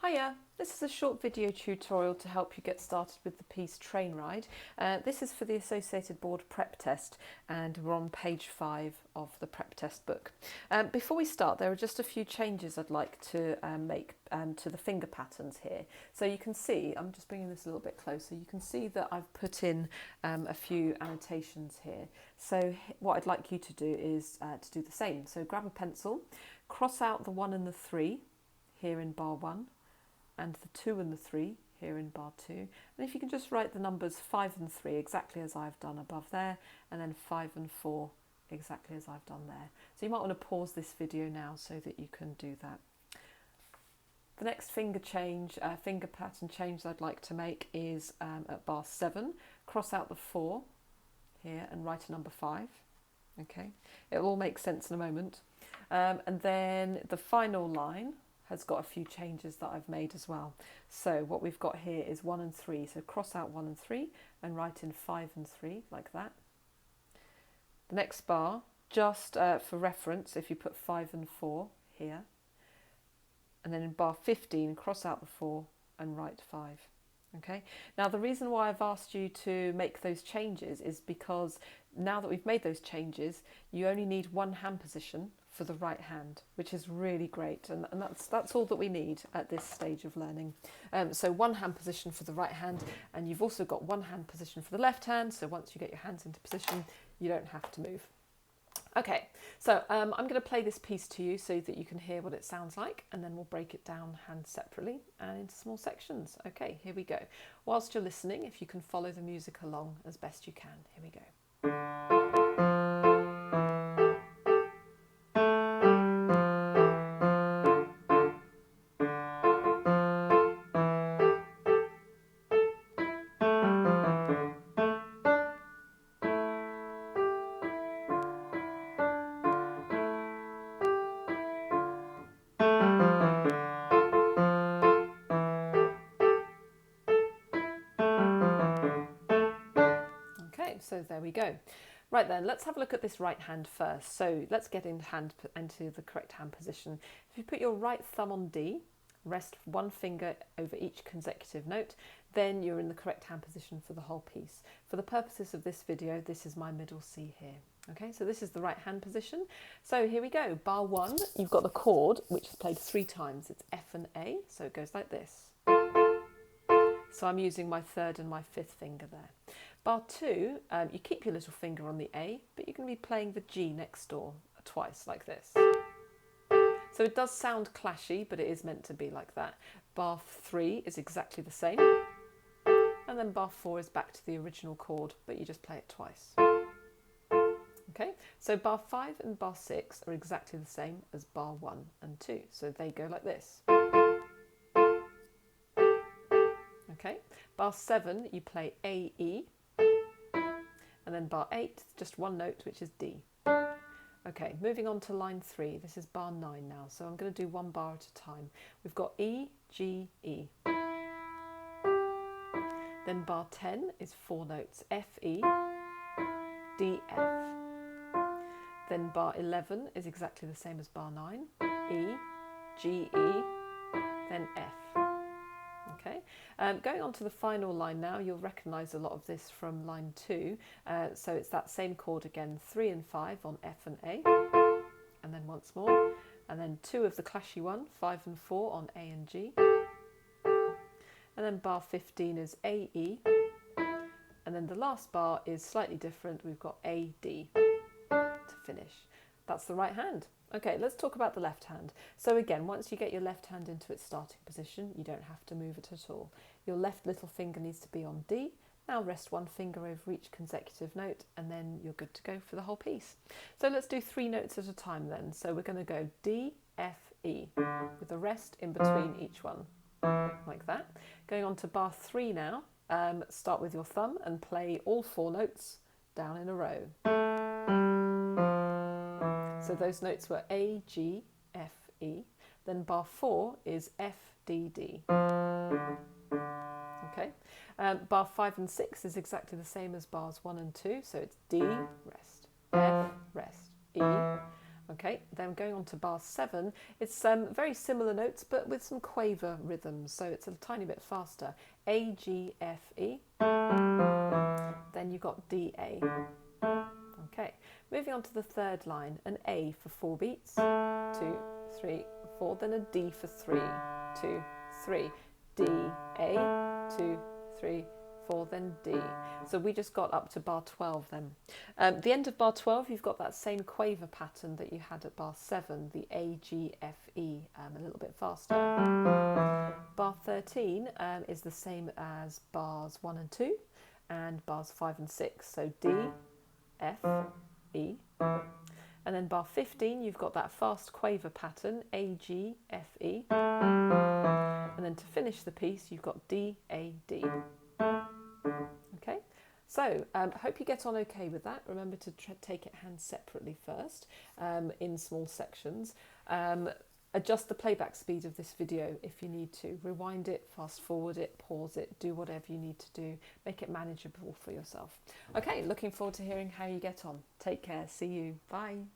Hiya, this is a short video tutorial to help you get started with the piece Train Ride. This is for the Associated Board Prep Test and we're on page 5 of the Prep Test book. Before we start, there are just a few changes I'd like to make to the finger patterns here. So you can see, I'm just bringing this a little bit closer, you can see that I've put in a few annotations here. So what I'd like you to do is to do the same. So grab a pencil, cross out the 1 and the 3 here in bar 1, and the 2 and the 3 here in bar 2. And if you can just write the numbers 5 and 3 exactly as I've done above there, and then 5 and 4 exactly as I've done there. So you might want to pause this video now so that you can do that. The next finger pattern change I'd like to make is at bar 7, cross out the 4 here and write a number 5. Okay, it will all make sense in a moment. And then the final line has got a few changes that I've made as well. So what we've got here is 1 and 3. So cross out 1 and 3 and write in 5 and 3 like that. The next bar, just for reference, if you put 5 and 4 here, and then in bar 15, cross out the 4 and write 5. Okay. Now the reason why I've asked you to make those changes is because now that we've made those changes, you only need one hand position for the right hand, which is really great, and that's all that we need at this stage of learning. So one hand position for the right hand, and you've also got one hand position for the left hand, so once you get your hands into position, you don't have to move. Okay, so I'm going to play this piece to you so that you can hear what it sounds like, and then we'll break it down hands separately and into small sections. Okay, here we go. Whilst you're listening, if you can follow the music along as best you can. Here we go. So there we go. Right then, let's have a look at this right hand first. So let's get into the correct hand position. If you put your right thumb on D, rest one finger over each consecutive note, then you're in the correct hand position for the whole piece. For the purposes of this video, this is my middle C here. Okay, so this is the right hand position. So here we go. Bar 1, you've got the chord, which is played 3 times. It's F and A, so it goes like this. So I'm using my 3rd and my 5th finger there. Bar 2, you keep your little finger on the A, but you're going to be playing the G next door twice like this. So it does sound clashy, but it is meant to be like that. Bar 3 is exactly the same. And then bar 4 is back to the original chord, but you just play it twice. Okay, so bar 5 and bar 6 are exactly the same as bar 1 and 2. So they go like this. Okay, bar 7, you play A, E. And then bar 8, just one note, which is D. Okay, moving on to line 3. This is bar 9 now, so I'm going to do one bar at a time. We've got E, G, E. Then bar 10 is 4 notes, F, E, D, F. Then bar 11 is exactly the same as bar 9, E, G, E, then F. Okay, going on to the final line now, you'll recognise a lot of this from line 2. So it's that same chord again, 3 and 5 on F and A, and then once more, and then 2 of the clashy one, 5 and 4 on A and G, and then bar 15 is A, E, and then the last bar is slightly different, we've got A, D to finish. That's the right hand. Okay, let's talk about the left hand. So again, once you get your left hand into its starting position, you don't have to move it at all. Your left little finger needs to be on D. Now rest one finger over each consecutive note, and then you're good to go for the whole piece. So let's do 3 notes at a time then. So we're going to go D, F, E, with a rest in between each one, like that. Going on to bar 3 now, start with your thumb and play all 4 notes down in a row. So those notes were A, G, F, E. Then bar 4 is F, D, D. Okay. Bar 5 and 6 is exactly the same as bars 1 and 2. So it's D, rest, F, rest, E. Okay, then going on to bar 7, it's very similar notes but with some quaver rhythms, so it's a tiny bit faster. A, G, F, E, then you've got D, A. Okay, moving on to the third line, an A for 4 beats, 2, 3, 4, then a D for 3, 2, 3, D, A, 2, 3, 4, then D. So we just got up to bar 12 then. The end of bar 12, you've got that same quaver pattern that you had at bar 7, the A, G, F, E, a little bit faster. Bar 13 is the same as bars 1 and 2 and bars 5 and 6, so D, F, E. And then bar 15, you've got that fast quaver pattern, A, G, F, E. And then to finish the piece, you've got D, A, D. Okay, so I hope you get on okay with that. Remember to take it hand separately first in small sections. Adjust the playback speed of this video if you need to. Rewind it, fast forward it, pause it, do whatever you need to do. Make it manageable for yourself. Okay, looking forward to hearing how you get on. Take care. See you. Bye.